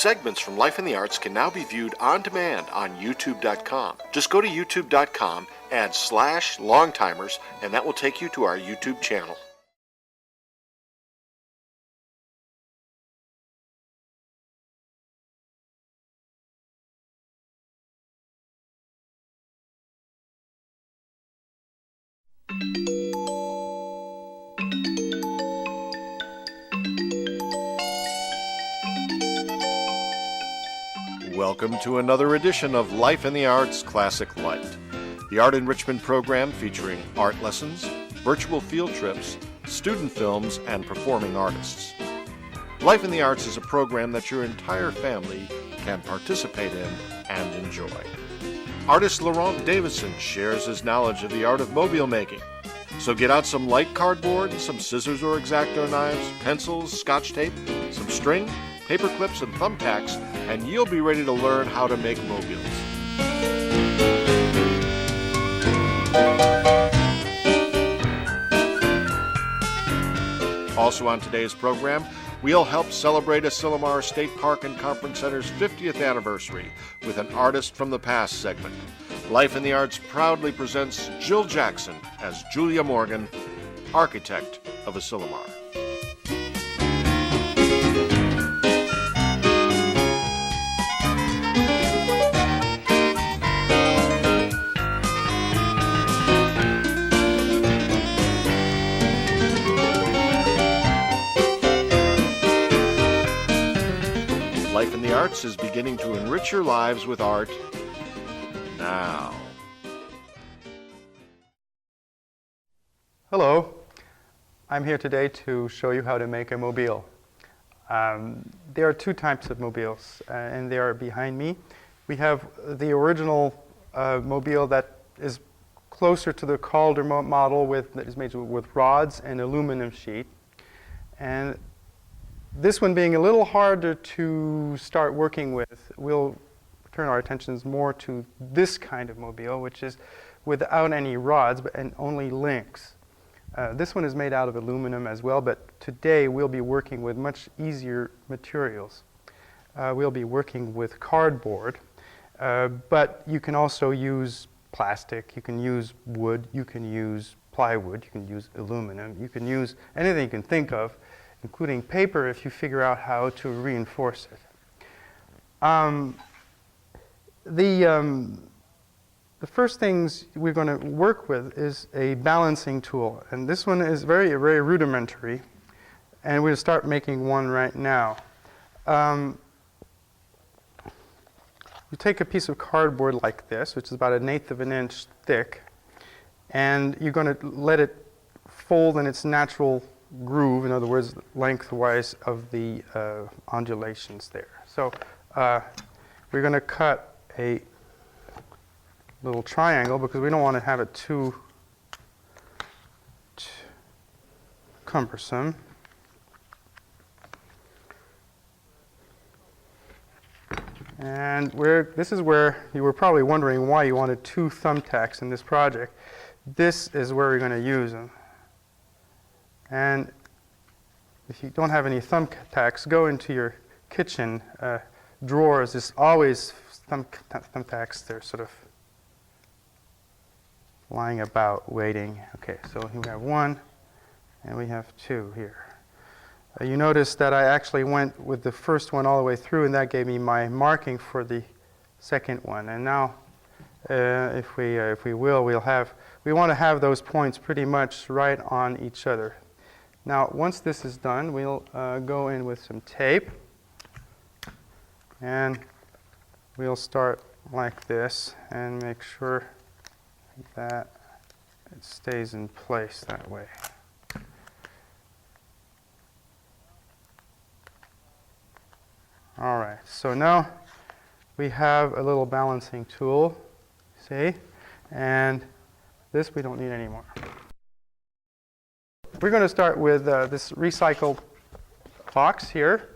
Segments from Life in the Arts can now be viewed on demand on YouTube.com. Just go to YouTube.com, add /longtimers, and that will take you to our YouTube channel. Welcome to another edition of Life in the Arts Classic Light, the art enrichment program featuring art lessons, virtual field trips, student films, and performing artists. Life in the Arts is a program that your entire family can participate in and enjoy. Artist Laurent Davidson shares his knowledge of the art of mobile making. So get out some light cardboard, some scissors or Xacto knives, pencils, scotch tape, some string, paper clips, and thumbtacks, and you'll be ready to learn how to make mobiles. Also on today's program, we'll help celebrate Asilomar State Park and Conference Center's 50th anniversary with an Artist from the Past segment. Life in the Arts proudly presents Jill Jackson as Julia Morgan, architect of Asilomar. Life in the Arts is beginning to enrich your lives with art now. Hello, I'm here today to show you how to make a mobile. There are two types of mobiles, and they are behind me. We have the original mobile that is closer to the Calder model that is made with rods and aluminum sheet. And this one being a little harder to start working with, we'll turn our attentions more to this kind of mobile, which is without any rods and only links. This one is made out of aluminum as well, but today we'll be working with much easier materials. We'll be working with cardboard, but you can also use plastic, you can use wood, you can use plywood, you can use aluminum, you can use anything you can think of, including paper if you figure out how to reinforce it. The first things we're going to work with is a balancing tool, and this one is very, very rudimentary, and we'll start making one right now. You take a piece of cardboard like this, which is about 1/8 of an inch thick, and you're going to let it fold in its natural groove, in other words, lengthwise of the undulations there. So we're going to cut a little triangle because we don't want to have it too cumbersome. And this is where you were probably wondering why you wanted 2 thumbtacks in this project. This is where we're going to use them. And if you don't have any thumbtacks, go into your kitchen drawers. There's always thumbtacks. They're sort of lying about, waiting. Okay, so we have 1, and we have 2 here. You notice that I actually went with the first one all the way through, and that gave me my marking for the second one. And now, if we will, we want to have those points pretty much right on each other. Now, once this is done, we'll go in with some tape, and we'll start like this and make sure that it stays in place that way. All right, so now we have a little balancing tool, see? And this we don't need anymore. We're going to start with this recycled box here.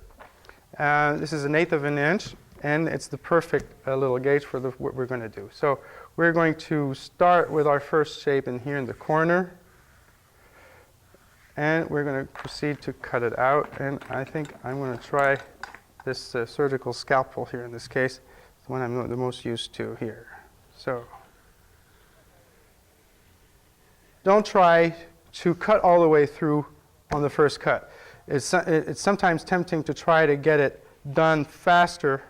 This is 1/8 of an inch, and it's the perfect little gauge for what we're going to do. So we're going to start with our first shape in here in the corner, and we're going to proceed to cut it out. And I think I'm going to try this surgical scalpel here in this case, the one I'm the most used to here. So don't try to cut all the way through on the first cut. It's sometimes tempting to try to get it done faster,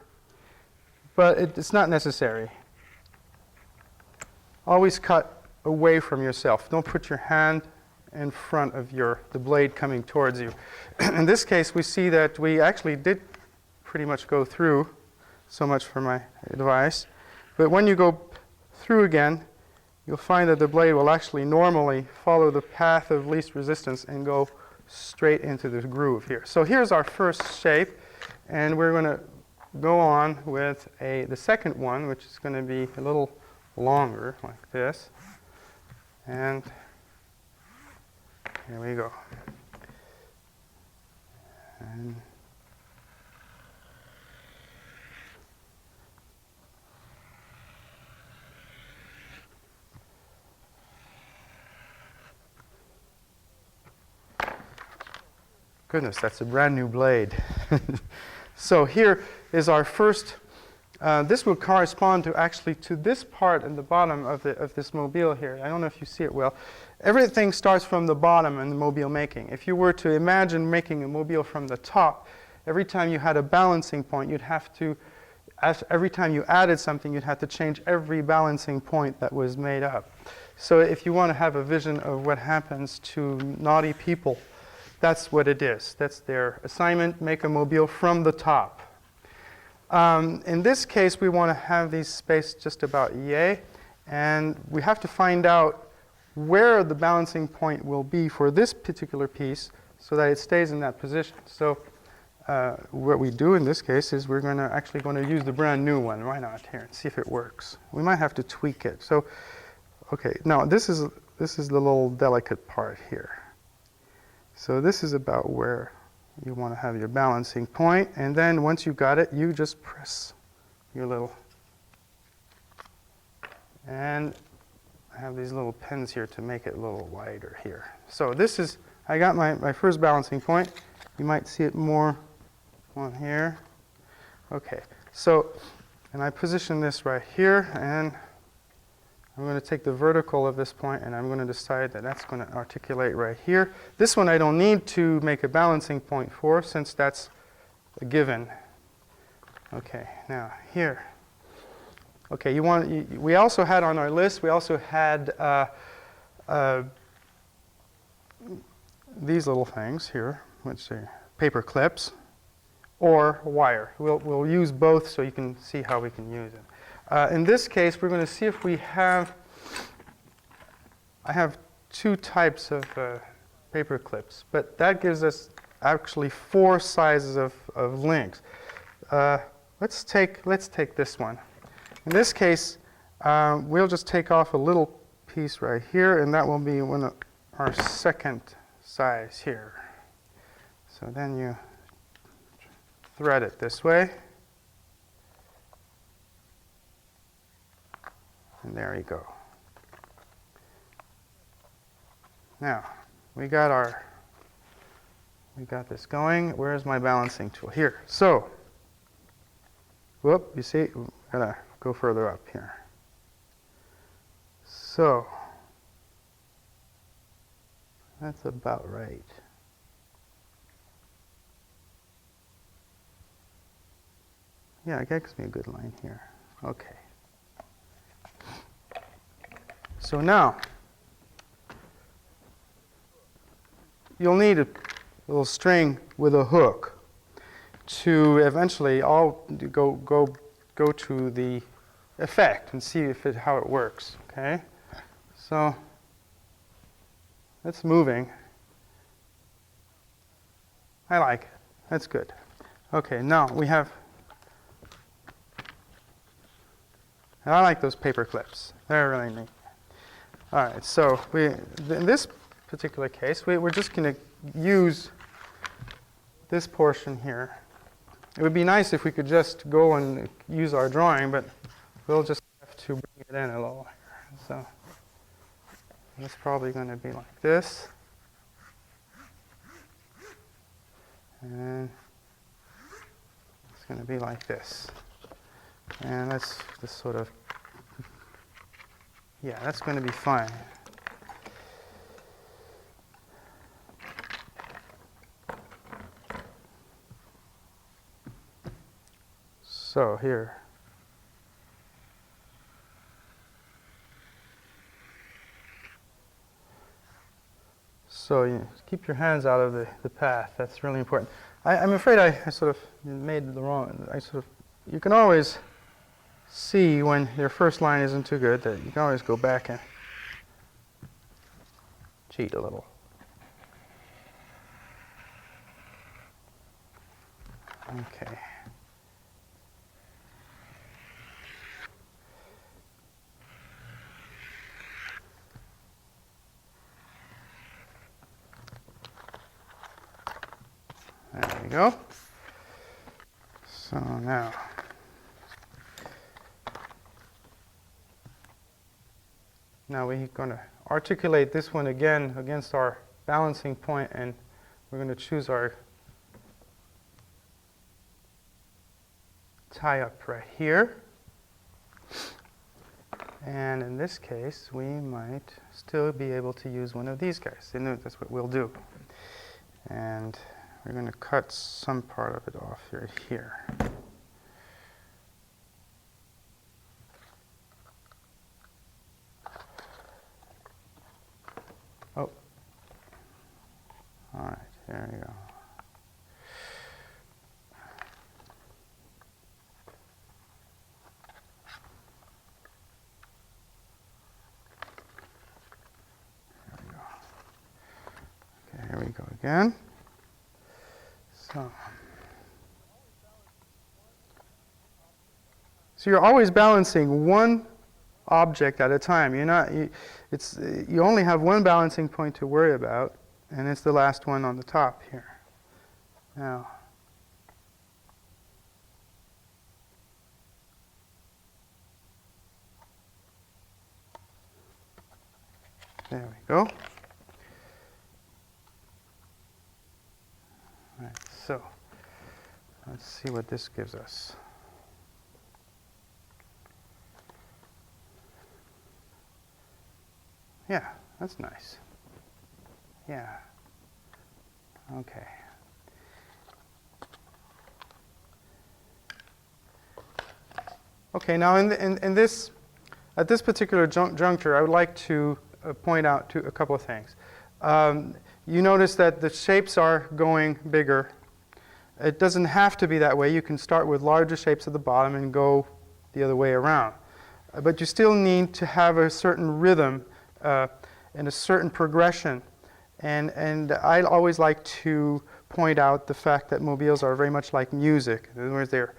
but it's not necessary. Always cut away from yourself. Don't put your hand in front of the blade coming towards you. In this case, we see that we actually did pretty much go through. So much for my advice. But when you go through again, you'll find that the blade will actually normally follow the path of least resistance and go straight into the groove here. So here's our first shape, and we're going to go on with the second one, which is going to be a little longer, like this. And here we go. And goodness, that's a brand new blade. So here is our first, this will correspond to actually to this part in the bottom of this mobile here. I don't know if you see it well. Everything starts from the bottom in the mobile making. If you were to imagine making a mobile from the top, every time you had a balancing point, you'd have to, every time you added something, you'd have to change every balancing point that was made up. So if you want to have a vision of what happens to naughty people, that's what it is. That's their assignment, make a mobile from the top. In this case, we want to have these spaced just about yay, and we have to find out where the balancing point will be for this particular piece so that it stays in that position. So what we do in this case is we're actually going to use the brand new one. Why not here and see if it works? We might have to tweak it. So, okay, now this is the little delicate part here. So this is about where you want to have your balancing point, and then once you got it, you just press your little, and I have these little pins here to make it a little wider here. So this is, I got my first balancing point. You might see it more on here. Okay, so, and I position this right here, and I'm going to take the vertical of this point, and I'm going to decide that that's going to articulate right here. This one I don't need to make a balancing point for, since that's a given. Okay, now here. Okay, we also had on our list, we also had these little things here, which are paper clips, or wire. We'll use both so you can see how we can use it. In this case, we're going to see if we have, I have two types of paper clips, but that gives us actually 4 sizes of links. Let's take this one. In this case, we'll just take off a little piece right here, and that will be our second size here. So then you thread it this way. And there you go. Now, we got this going. Where's my balancing tool? Here. So, whoop, you see, gotta go further up here. So, that's about right. Yeah, it gives me a good line here. Okay. So now, you'll need a little string with a hook to eventually go to the effect and see how it works. Okay, so it's moving. I like it. That's good. Okay, now we have. I like those paper clips. They're really neat. All right, so in this particular case, we're just going to use this portion here. It would be nice if we could just go and use our drawing, but we'll just have to bring it in a little here. So it's probably going to be like this. And going to be like this. And let's just sort of, yeah, that's going to be fine. So here. So you keep your hands out of the path. That's really important. I'm afraid I sort of made the wrong, you can always see when your first line isn't too good that you can always go back and cheat a little. Okay. There we go. So now we're going to articulate this one again against our balancing point, and we're going to choose our tie-up right here. And in this case, we might still be able to use one of these guys. And that's what we'll do. And we're going to cut some part of it off right here. Oh. All right, there you go. Here we go again. So you're always balancing one object at a time. You only have one balancing point to worry about, and it's the last one on the top here. Now, there we go. All right, so let's see what this gives us. Yeah, that's nice. Yeah. Okay. Okay, now in this, at this particular juncture, I would like to point out a couple of things. You notice that the shapes are going bigger. It doesn't have to be that way. You can start with larger shapes at the bottom and go the other way around. But you still need to have a certain rhythm and a certain progression. And I always like to point out the fact that mobiles are very much like music. In other words, they're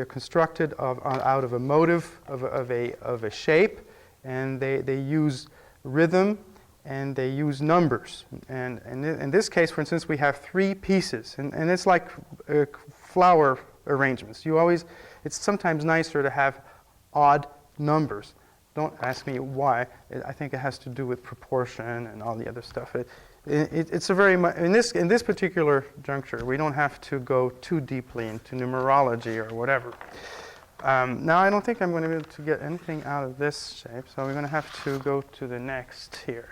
constructed out of a motive, of a shape, and they use rhythm, and they use numbers. And in this case, for instance, we have 3 pieces, and it's like flower arrangements. It's sometimes nicer to have odd numbers. Don't ask me why. I think it has to do with proportion and all the other stuff. It's a very in this particular juncture, we don't have to go too deeply into numerology or whatever. Now I don't think I'm going to be able to get anything out of this shape, so we're going to have to go to the next here.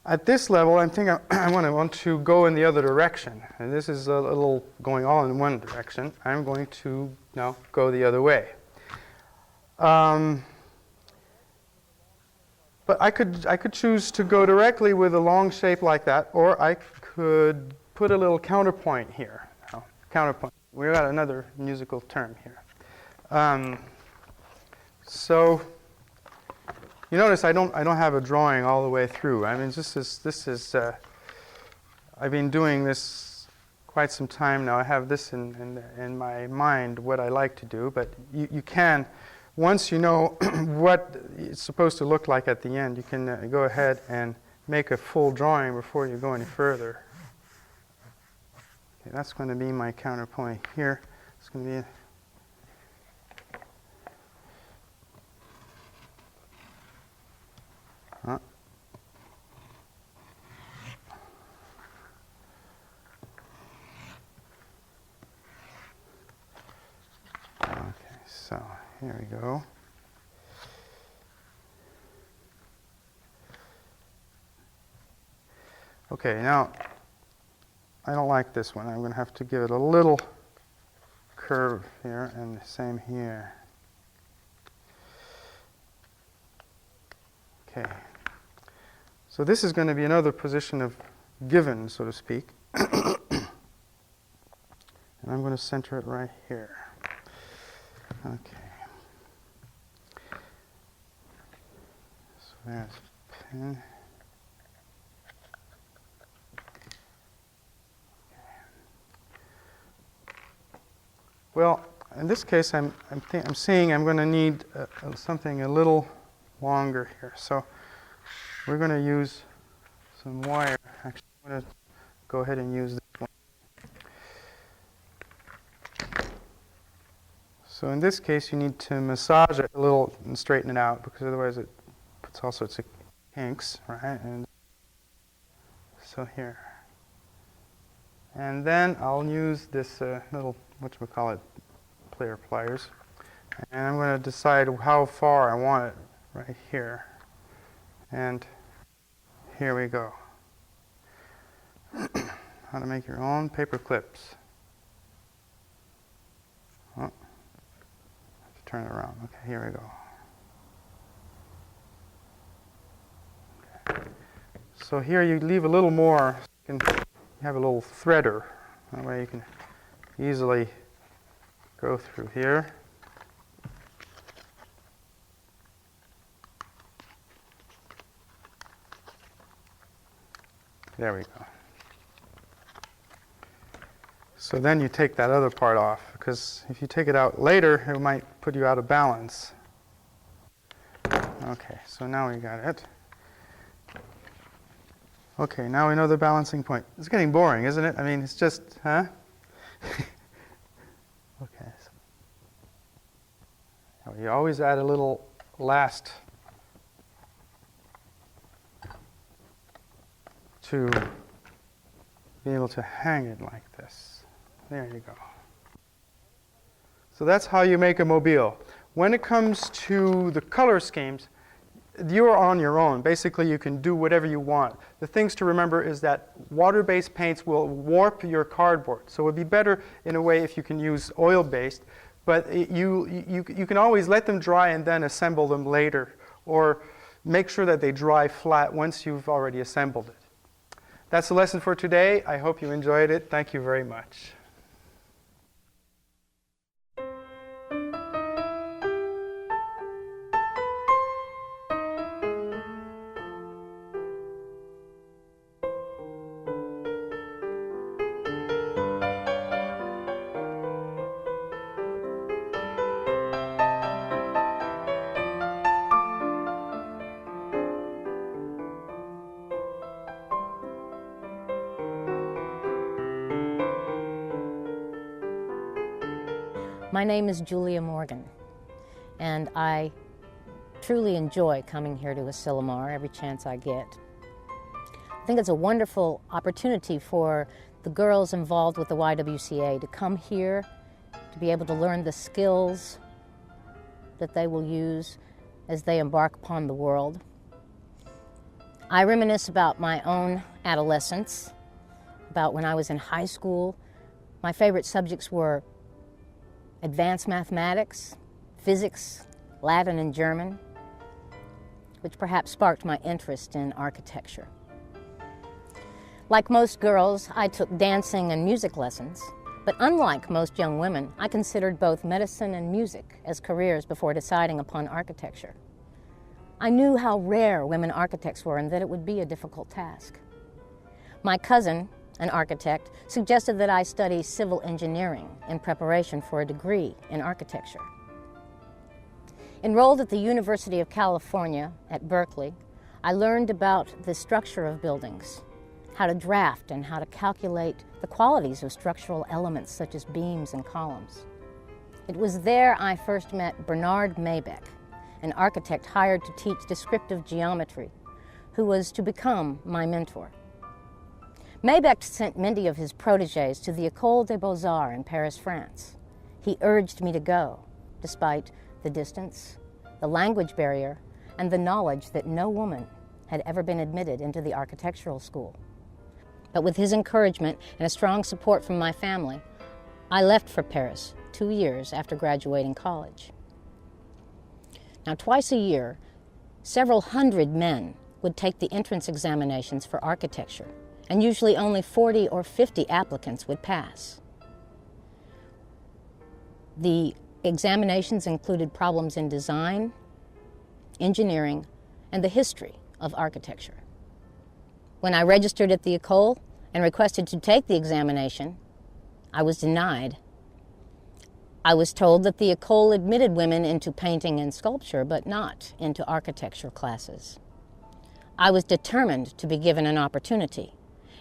At this level, I think I want to go in the other direction. And this is a little going all in one direction. I'm going to now go the other way. But I could choose to go directly with a long shape like that, or I could put a little counterpoint here. Now, counterpoint. We've got another musical term here. So you notice I don't have a drawing all the way through. I mean, this is I've been doing this quite some time now. I have this in my mind what I like to do, but you can. Once you know what it's supposed to look like at the end, you can go ahead and make a full drawing before you go any further. Okay, that's going to be my counterpoint here. It's going to be So here we go. Okay, now I don't like this one. I'm going to have to give it a little curve here, and the same here. Okay. So this is going to be another position of given, so to speak. And I'm going to center it right here. Okay. So there's a pin. Well, in this case, I'm seeing I'm going to need something a little longer here. So we're going to use some wire. Actually, I'm going to go ahead and use this one. So in this case, you need to massage it a little and straighten it out, because otherwise it puts all sorts of kinks, right? And so here. And then I'll use this little, whatchamacallit, pliers. And I'm going to decide how far I want it right here. And here we go. How to make your own paper clips. Oh, I have to turn it around. Okay, here we go. Okay. So here you leave a little more. So you can have a little threader. That way you can easily go through here. There we go. So then you take that other part off, because if you take it out later, it might put you out of balance. Okay, so now we got it. Okay, now we know the balancing point. It's getting boring, isn't it? I mean, it's just, huh? Okay. So you always add a little last to be able to hang it like this. There you go. So that's how you make a mobile. When it comes to the color schemes, you're on your own. Basically, you can do whatever you want. The things to remember is that water-based paints will warp your cardboard. So it would be better in a way if you can use oil-based, but you can always let them dry and then assemble them later, or make sure that they dry flat once you've already assembled it. That's the lesson for today. I hope you enjoyed it. Thank you very much. My name is Julia Morgan, and I truly enjoy coming here to Asilomar every chance I get. I think it's a wonderful opportunity for the girls involved with the YWCA to come here, to be able to learn the skills that they will use as they embark upon the world. I reminisce about my own adolescence, about when I was in high school. My favorite subjects were advanced mathematics, physics, Latin, and German, which perhaps sparked my interest in architecture. Like most girls, I took dancing and music lessons, but unlike most young women, I considered both medicine and music as careers before deciding upon architecture. I knew how rare women architects were and that it would be a difficult task. My cousin, an architect, suggested that I study civil engineering in preparation for a degree in architecture. Enrolled at the University of California at Berkeley, I learned about the structure of buildings, how to draft and how to calculate the qualities of structural elements such as beams and columns. It was there I first met Bernard Maybeck, an architect hired to teach descriptive geometry, who was to become my mentor. Maybeck sent many of his protégés to the École des Beaux-Arts in Paris, France. He urged me to go, despite the distance, the language barrier, and the knowledge that no woman had ever been admitted into the architectural school. But with his encouragement and a strong support from my family, I left for Paris 2 years after graduating college. Now, twice a year, several hundred men would take the entrance examinations for architecture, and usually only 40 or 50 applicants would pass. The examinations included problems in design, engineering, and the history of architecture. When I registered at the École and requested to take the examination, I was denied. I was told that the École admitted women into painting and sculpture, but not into architecture classes. I was determined to be given an opportunity,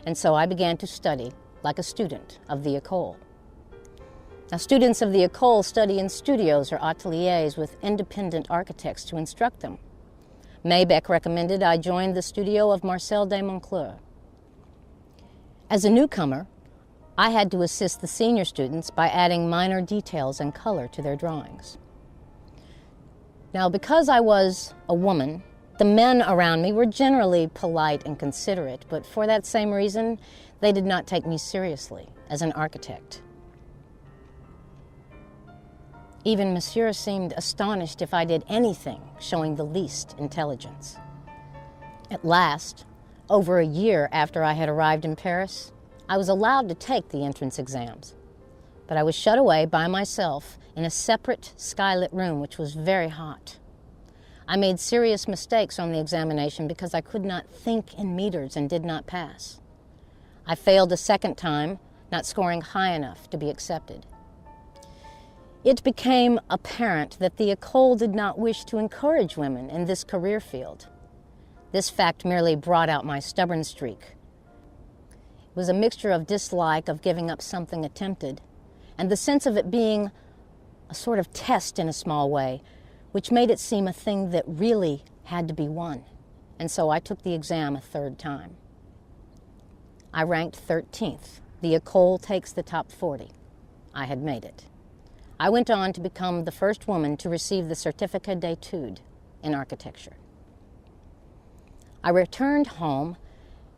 and so I began to study like a student of the École. Now, students of the École study in studios or ateliers with independent architects to instruct them. Maybeck recommended I join the studio of Marcel de Moncleur. As a newcomer, I had to assist the senior students by adding minor details and color to their drawings. Now, because I was a woman, the men around me were generally polite and considerate, but for that same reason, they did not take me seriously as an architect. Even Monsieur seemed astonished if I did anything showing the least intelligence. At last, over a year after I had arrived in Paris, I was allowed to take the entrance exams, but I was shut away by myself in a separate skylit room which was very hot. I made serious mistakes on the examination because I could not think in meters and did not pass. I failed a second time, not scoring high enough to be accepted. It became apparent that the École did not wish to encourage women in this career field. This fact merely brought out my stubborn streak. It was a mixture of dislike of giving up something attempted and the sense of it being a sort of test in a small way, which made it seem a thing that really had to be won. And so I took the exam a third time. I ranked 13th. The École takes the top 40. I had made it. I went on to become the first woman to receive the Certificat d'études in architecture. I returned home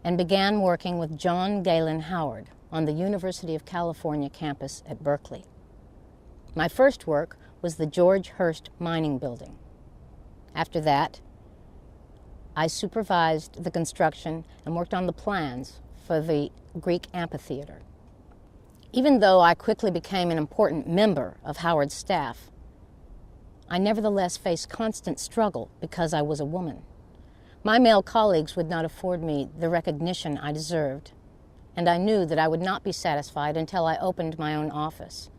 and began working with John Galen Howard on the University of California campus at Berkeley. My first work was the George Hurst Mining Building. After that, I supervised the construction and worked on the plans for the Greek amphitheater. Even though I quickly became an important member of Howard's staff, I nevertheless faced constant struggle because I was a woman. My male colleagues would not afford me the recognition I deserved, and I knew that I would not be satisfied until I opened my own office,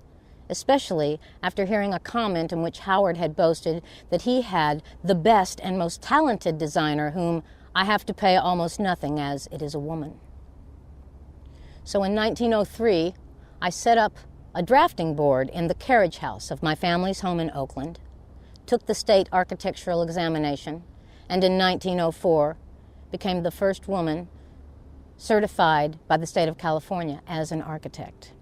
especially after hearing a comment in which Howard had boasted that he had the best and most talented designer whom I have to pay almost nothing as it is a woman. So in 1903, I set up a drafting board in the carriage house of my family's home in Oakland, took the state architectural examination, and in 1904 became the first woman certified by the state of California as an architect.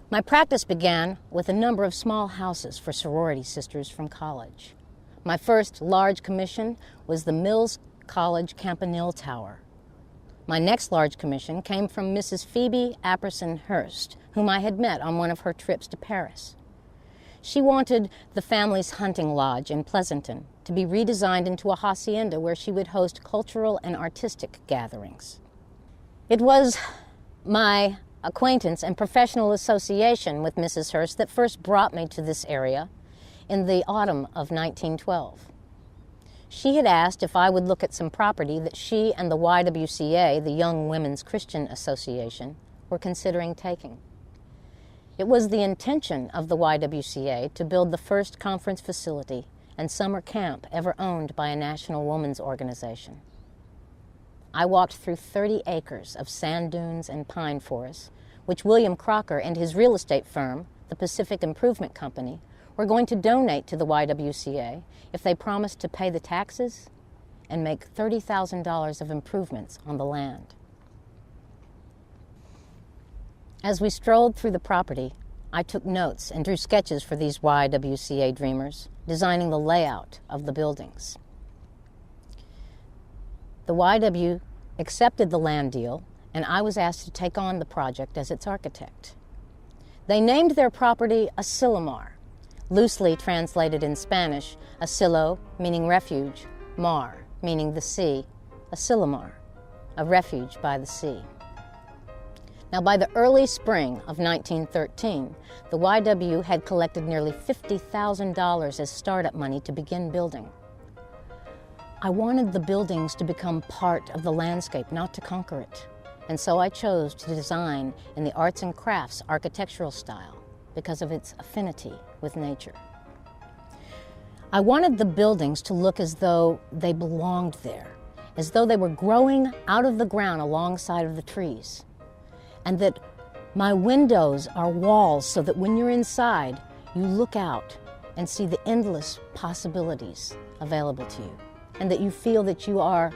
My practice began with a number of small houses for sorority sisters from college. My first large commission was the Mills College Campanile Tower. My next large commission came from Mrs. Phoebe Apperson Hurst, whom I had met on one of her trips to Paris. She wanted the family's hunting lodge in Pleasanton to be redesigned into a hacienda where she would host cultural and artistic gatherings. It was my acquaintance and professional association with Mrs. Hurst that first brought me to this area in the autumn of 1912. She had asked if I would look at some property that she and the YWCA, the Young Women's Christian Association, were considering taking. It was the intention of the YWCA to build the first conference facility and summer camp ever owned by a national women's organization. I walked through 30 acres of sand dunes and pine forests, which William Crocker and his real estate firm, the Pacific Improvement Company, were going to donate to the YWCA if they promised to pay the taxes and make $30,000 of improvements on the land. As we strolled through the property, I took notes and drew sketches for these YWCA dreamers, designing the layout of the buildings. The YW accepted the land deal, and I was asked to take on the project as its architect. They named their property Asilomar, loosely translated in Spanish, asilo meaning refuge, mar meaning the sea, Asilomar, a refuge by the sea. Now, by the early spring of 1913, the YW had collected nearly $50,000 as startup money to begin building. I wanted the buildings to become part of the landscape, not to conquer it. And so I chose to design in the arts and crafts architectural style because of its affinity with nature. I wanted the buildings to look as though they belonged there, as though they were growing out of the ground alongside of the trees, and that my windows are walls so that when you're inside, you look out and see the endless possibilities available to you, and that you feel that you are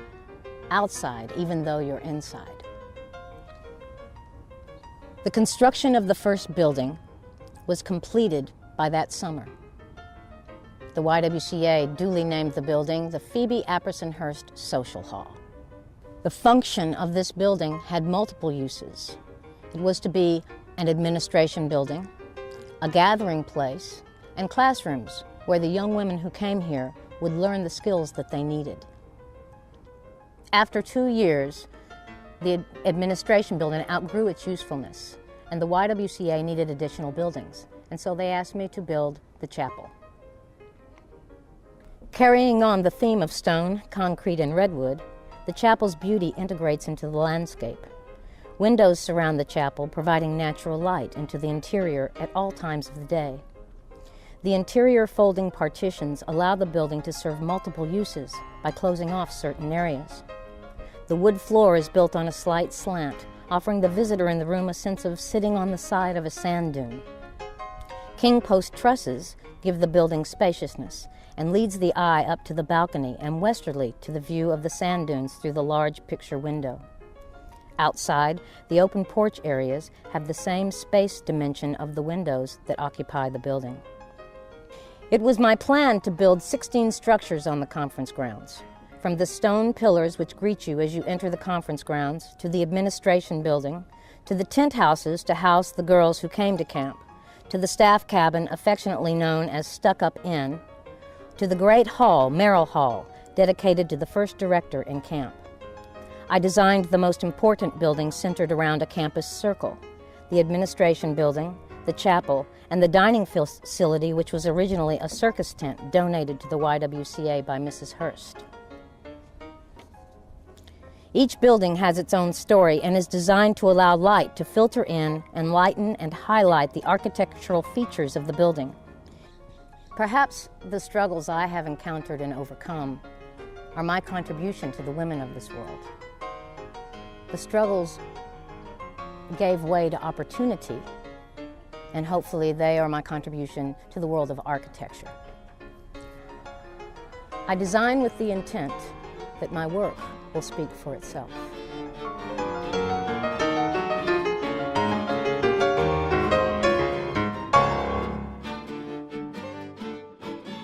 outside even though you're inside. The construction of the first building was completed by that summer. The YWCA duly named the building the Phoebe Apperson-Hurst Social Hall. The function of this building had multiple uses. It was to be an administration building, a gathering place, and classrooms where the young women who came here would learn the skills that they needed. After 2 years, the administration building outgrew its usefulness, and the YWCA needed additional buildings, and so they asked me to build the chapel. Carrying on the theme of stone, concrete, and redwood, the chapel's beauty integrates into the landscape. Windows surround the chapel, providing natural light into the interior at all times of the day. The interior folding partitions allow the building to serve multiple uses by closing off certain areas. The wood floor is built on a slight slant, offering the visitor in the room a sense of sitting on the side of a sand dune. King post trusses give the building spaciousness and leads the eye up to the balcony and westerly to the view of the sand dunes through the large picture window. Outside, the open porch areas have the same space dimension of the windows that occupy the building. It was my plan to build 16 structures on the conference grounds, from the stone pillars which greet you as you enter the conference grounds, to the administration building, to the tent houses to house the girls who came to camp, to the staff cabin affectionately known as Stuck-Up Inn, to the great hall, Merrill Hall, dedicated to the first director in camp. I designed the most important buildings centered around a campus circle, the administration building, the chapel, and the dining facility, which was originally a circus tent donated to the YWCA by Mrs. Hurst. Each building has its own story and is designed to allow light to filter in and lighten and highlight the architectural features of the building. Perhaps the struggles I have encountered and overcome are my contribution to the women of this world. The struggles gave way to opportunity, and hopefully they are my contribution to the world of architecture. I design with the intent that my work will speak for itself.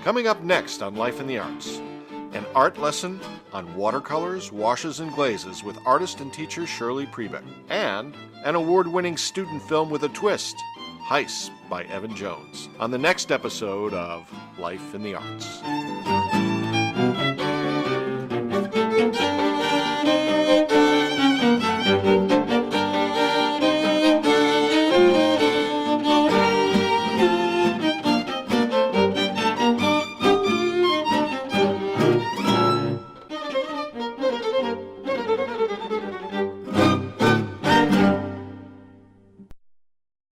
Coming up next on Life in the Arts, an art lesson on watercolors, washes, and glazes with artist and teacher Shirley Prebeck, and an award-winning student film with a twist, Heiss by Evan Jones, on the next episode of Life in the Arts.